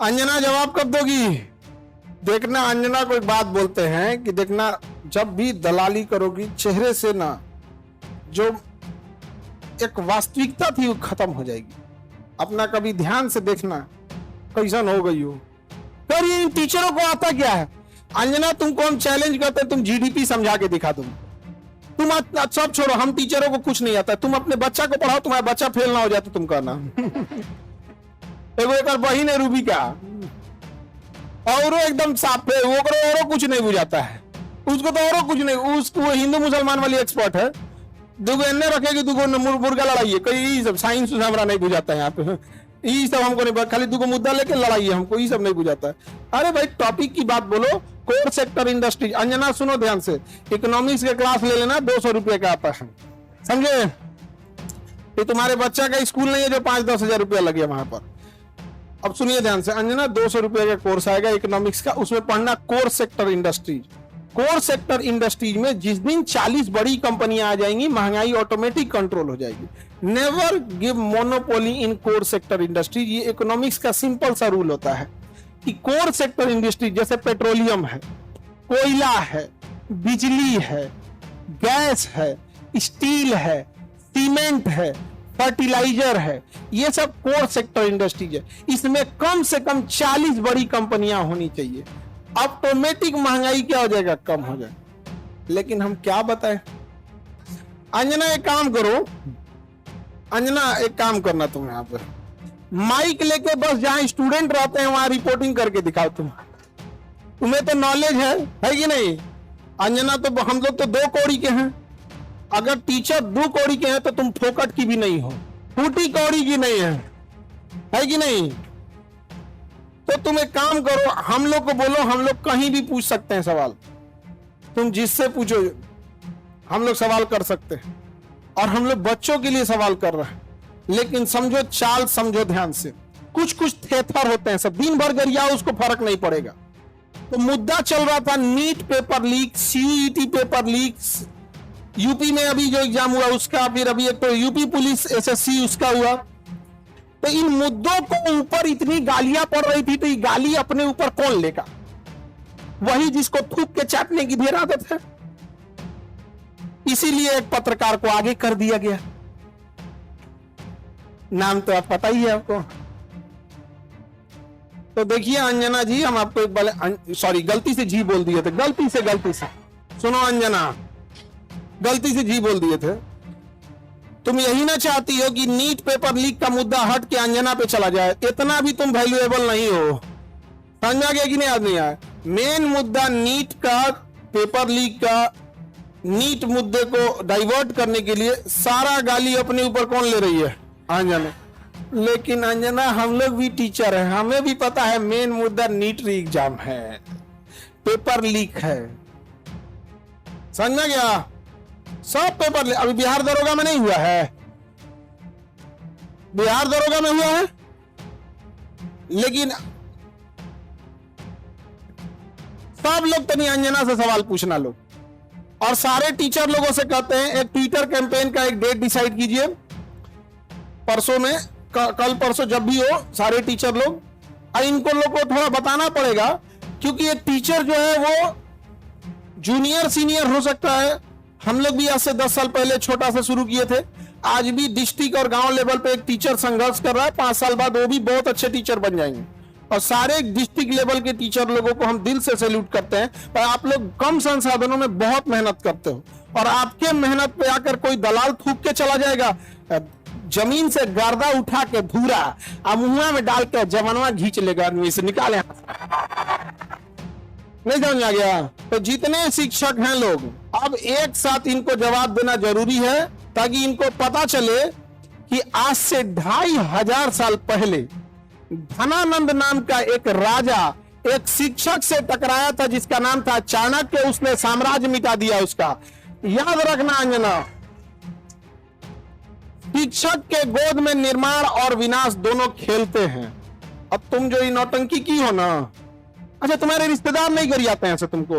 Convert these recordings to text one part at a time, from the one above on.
अंजना जवाब कब दोगी? देखना अंजना को एक बात बोलते हैं कि देखना, जब भी दलाली करोगी चेहरे से ना जो एक वास्तविकता थी वो खत्म हो जाएगी। अपना कभी ध्यान से देखना कैसन हो गई हो। पर ये इन टीचरों को आता क्या है? अंजना तुमको हम चैलेंज करते हैं, तुम जीडीपी समझा के दिखा दो। तुम सब छोड़ो, हम टीचरों को कुछ नहीं आता, तुम अपने बच्चा को पढ़ाओ, तुम्हारा बच्चा फेल ना हो जाए तो तुम कहना। एक बहिन है रूबी का, और वो एकदम साफ है, वो और कुछ नहीं बुझाता है उसको, तो और कुछ नहीं, उसको हिंदू मुसलमान वाली एक्सपर्ट है। दुगो एन्ने रखेगी, दुगो मुर्गा लड़ाई है, सब साइंस हमारा नहीं बुझाता है यहाँ पे, ये सब हमको नहीं, खाली दुगो मुद्दा लेके लड़ाई है, हमको ये सब नहीं बुझाता है। अरे भाई टॉपिक की बात बोलो। Core sector industry. अंजना सुनो ध्यान से, इकोनॉमिक्स के क्लास ले लेना, 200 रुपये का आता है, समझे? ये तुम्हारे बच्चा का स्कूल नहीं है जो 5-10 हजार रुपया लगे वहां पर। अब सुनिए ध्यान से, अंजना 200 रुपये का कोर्स आएगा इकोनॉमिक्स का, उसमें पढ़ना core sector industries. Core sector industries में जिस दिन 40 बड़ी कंपनियां आ जाएंगी, महंगाई ऑटोमेटिक कंट्रोल हो जाएगी। नेवर गिव मोनोपोली इन कोर सेक्टर इंडस्ट्रीज। ये इकोनॉमिक्स का सिंपल सा रूल होता है कि कोर सेक्टर इंडस्ट्री जैसे पेट्रोलियम है, कोयला है, बिजली है, गैस है, स्टील है, सीमेंट है, फर्टिलाइजर है, ये सब कोर सेक्टर इंडस्ट्रीज है। इसमें कम से कम 40 बड़ी कंपनियां होनी चाहिए। ऑटोमेटिक महंगाई क्या हो जाएगा? कम हो जाएगा। लेकिन हम क्या बताएं? अंजना एक काम करो, अंजना एक काम करना, तुम यहां पर माइक लेके बस जहां स्टूडेंट रहते हैं वहां रिपोर्टिंग करके दिखाओ। तुम्हें तो नॉलेज है कि नहीं? अंजना तो हम लोग तो 2 कौड़ी के हैं, अगर टीचर 2 कौड़ी के हैं तो तुम फोकट की भी नहीं हो, फूटी कौड़ी की नहीं है कि नहीं? तो तुम एक काम करो, हम लोग को बोलो, हम लोग कहीं भी पूछ सकते हैं सवाल, तुम जिससे पूछो हम लोग सवाल कर सकते हैं, और हम लोग बच्चों के लिए सवाल कर रहे हैं। लेकिन समझो चाल, समझो ध्यान से, कुछ कुछ थेथर होते हैं, सब दिन भर गरिया उसको फर्क नहीं पड़ेगा। तो मुद्दा चल रहा था NEET paper leak, CET paper leak, UP में अभी जो एग्जाम हुआ उसका, फिर अभी एक तो यूपी पुलिस एसएससी उसका हुआ। तो इन मुद्दों को ऊपर इतनी गालियां पड़ रही थी, तो ये गाली अपने ऊपर कौन लेगा? वही जिसको थूक के चाटने की ढेर आदत है। इसीलिए एक पत्रकार को आगे कर दिया गया। नाम तो आप पता ही है आपको। तो देखिए अंजना जी, हम आपको एक बार, सॉरी गलती से जी बोल दिए थे, गलती से सुनो अंजना, गलती से जी बोल दिए थे। तुम यही ना चाहती हो कि नीट पेपर लीक का मुद्दा हट के अंजना पे चला जाए? इतना भी तुम वैल्यूएबल नहीं हो, समझा गया कि नहीं? आज नहीं आया मेन मुद्दा नीट का, पेपर लीक का। नीट मुद्दे को डाइवर्ट करने के लिए सारा गाली अपने ऊपर कौन ले रही है? अंजना। लेकिन अंजना हम लोग भी टीचर हैं, हमें भी पता है मेन मुद्दा नीट री एग्जाम है, पेपर लीक है, समझा गया? सब पेपर अभी बिहार दरोगा में नहीं हुआ है, बिहार दरोगा में हुआ है। लेकिन सब लोग तो नहीं, अंजना से सवाल पूछना लोग, और सारे टीचर लोगों से कहते हैं एक ट्विटर कैंपेन का एक डेट डिसाइड कीजिए, परसों में, कल परसों जब भी हो, सारे टीचर लोग, और इनको लोग को थोड़ा बताना पड़ेगा, क्योंकि एक टीचर जो है वो जूनियर सीनियर हो सकता है। हम लोग भी आज से 10 साल पहले छोटा सा शुरू किए थे, आज भी डिस्ट्रिक्ट और गांव लेवल पे एक टीचर संघर्ष कर रहा है। 5 साल बाद वो भी बहुत अच्छे टीचर बन जाएंगे, और सारे डिस्ट्रिक्ट लेवल के टीचर लोगों को हम दिल से सैल्यूट करते हैं। पर आप लोग कम संसाधनों में बहुत मेहनत करते हो, और आपके मेहनत पे आकर कोई दलाल थूक के चला जाएगा, जमीन से गर्दा उठा के धूरा अब मुंह में डाल के जवानवा घींच लेगा, आदमी से निकाले। नहीं समझ आ गया? तो जितने शिक्षक हैं लोग, अब एक साथ इनको जवाब देना जरूरी है, ताकि इनको पता चले कि आज से 2500 साल पहले धनानंद नाम का एक राजा एक शिक्षक से टकराया था जिसका नाम था चाणक्य, उसने साम्राज्य मिटा दिया उसका। याद रखना अंजना, शिक्षक के गोद में निर्माण और विनाश दोनों खेलते हैं। अब तुम जो ये नौटंकी की हो ना, अच्छा तुम्हारे रिश्तेदार नहीं गरियाते हैं ऐसे तुमको?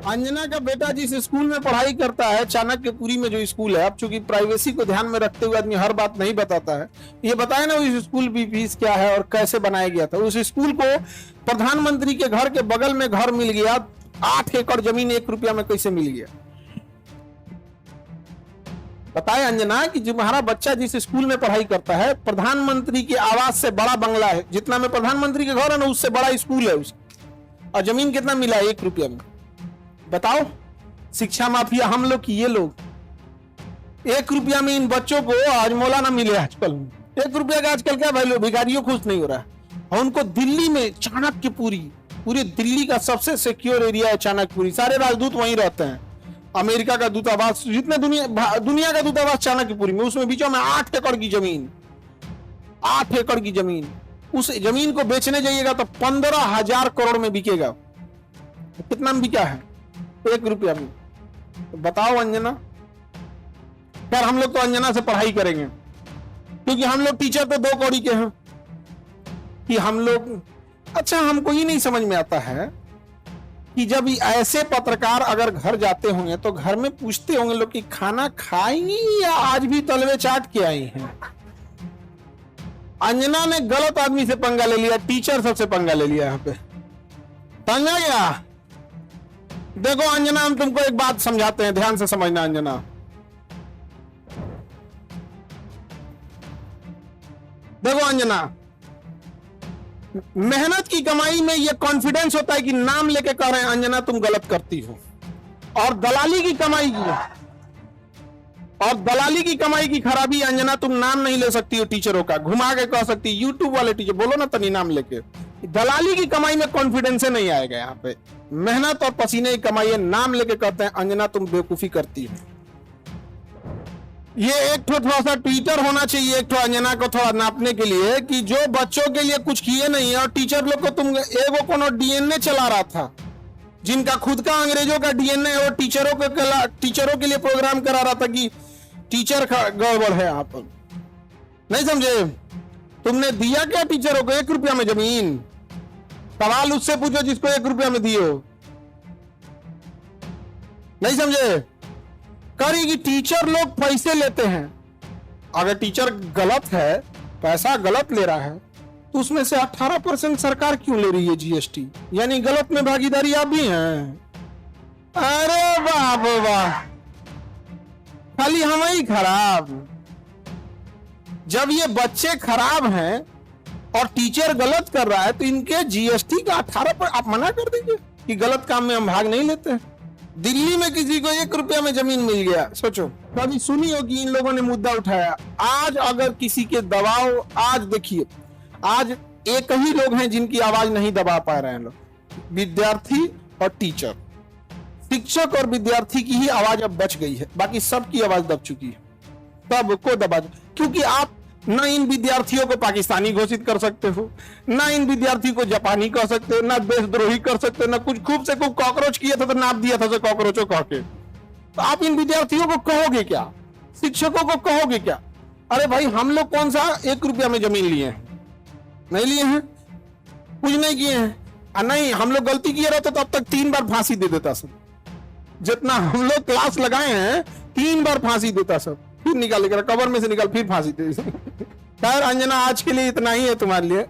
अंजना का बेटा जिस स्कूल में पढ़ाई करता है, चाणक्यपुरी में जो स्कूल है, अब चूंकि प्राइवेसी को ध्यान में रखते हुए आदमी हर बात नहीं बताता है, ये बताए ना उस स्कूल की फीस क्या है और कैसे बनाया गया था। उस स्कूल को प्रधानमंत्री के घर के बगल में घर मिल गया, 8 एकड़ जमीन 1 रुपया में कैसे मिल गया? बताए अंजना कि तुम्हारा बच्चा जिस स्कूल में पढ़ाई करता है, प्रधानमंत्री के आवास से बड़ा बंगला है, जितना में प्रधानमंत्री के घर है ना उससे बड़ा स्कूल है उसका, और जमीन कितना मिला है? 1 रुपया में। बताओ, शिक्षा माफिया हम लोग की ये लोग 1 रुपया में इन बच्चों को आज मौला ना मिले। आजकल 1 रुपया का आजकल क्या वैल्यू, भिखारियों खुश नहीं हो रहा है। और उनको दिल्ली में चाणक्यपुरी, पूरे दिल्ली का सबसे सिक्योर एरिया है चाणक्यपुरी, सारे राजदूत वहीं रहते हैं, अमेरिका का दूतावास, जितने दुनिया का दूतावास चाणक्यपुरी में, उसमें बीचों में 8 एकड़ की जमीन, 8 एकड़ की जमीन। उस जमीन को बेचने जाइएगा तो 15,000 करोड़ में बिकेगा। कितना में बिका है? 1 रुपया में। तो बताओ अंजना। यार हम लोग तो अंजना से पढ़ाई करेंगे, क्योंकि हम लोग टीचर तो 2 कौड़ी के हैं कि हम लोग। अच्छा, हमको ही नहीं समझ में आता है कि जब ऐसे पत्रकार अगर घर जाते होंगे तो घर में पूछते होंगे लोग कि खाना खाएंगी या आज भी तलवे चाट के आई हैं। अंजना ने गलत आदमी से पंगा ले लिया, टीचर सबसे पंगा ले लिया यहाँ पे। समझा गया? देखो अंजना, हम तुमको एक बात समझाते हैं, ध्यान से समझना अंजना। देखो अंजना, मेहनत की कमाई में ये कॉन्फिडेंस होता है कि नाम लेके कह रहे हैं अंजना तुम गलत करती हो। और दलाली की कमाई की, और दलाली की कमाई की खराबी, अंजना तुम नाम नहीं ले सकती हो टीचरों का, घुमा के कह सकती, यूट्यूब वाले टीचर बोलो ना तनी नाम लेके। दलाली की कमाई में कॉन्फिडेंस नहीं आएगा। यहाँ पे मेहनत और पसीने की कमाई है, नाम लेके कहते हैं अंजना तुम बेवकूफी करती हो। ये एक थोड़ा सा ट्विटर होना चाहिए एक अंजना को थोड़ा नापने के लिए कि जो बच्चों के लिए कुछ किए नहीं, और टीचर लोग को तुम एगो कोनो डीएनए चला रहा था, जिनका खुद का अंग्रेजों का डीएनए है, वो टीचरों के लिए प्रोग्राम करा रहा था कि टीचर गड़बड़ है। आप नहीं समझे? तुमने दिया क्या टीचरों को? 1 रुपया में जमीन। सवाल उससे पूछो जिसको 1 रुपया में दिए हो। नहीं समझे? करेगी, टीचर लोग पैसे लेते हैं। अगर टीचर गलत है, पैसा गलत ले रहा है, तो उसमें से 18% सरकार क्यों ले रही है जीएसटी? यानी गलत में भागीदारी आप भी हैं। अरे वाह वाह, खाली हम ही खराब। जब ये बच्चे खराब हैं और टीचर गलत कर रहा है, तो इनके जीएसटी का 18% आप मना कर दीजिए कि गलत काम में हम भाग नहीं लेते हैं। दिल्ली में किसी को 1 रुपया में जमीन मिल गया, सोचो। कभी सुनी हो कि इन लोगों ने मुद्दा उठाया? आज अगर किसी के दबाव, आज देखिए, आज एक ही लोग हैं जिनकी आवाज नहीं दबा पा रहे हैं लोग, विद्यार्थी और टीचर। शिक्षक और विद्यार्थी की ही आवाज अब बच गई है, बाकी सबकी आवाज दब चुकी है। सबको दबा, क्योंकि आप न इन विद्यार्थियों को पाकिस्तानी घोषित कर सकते हो, न इन विद्यार्थी को जापानी कह सकते हो, न देशद्रोही कर सकते हो, न कुछ खूब से खूब कॉकरोच किया था तो नाप दिया था कॉकरोचों कह के। तो आप इन विद्यार्थियों को कहोगे क्या? शिक्षकों को कहोगे क्या? अरे भाई, हम लोग कौन सा 1 रुपया में जमीन लिए हैं? नहीं लिए हैं, कुछ नहीं किए हैं। नहीं, हम लोग गलती किए रहते तो अब तक 3 बार फांसी दे देता सब। जितना हम लोग क्लास लगाए हैं, 3 बार फांसी देता सब, फिर निकाल लेकर कबर में से निकाल फिर फांसी दे। खैर अंजना, आज के लिए इतना ही है तुम्हारे लिए।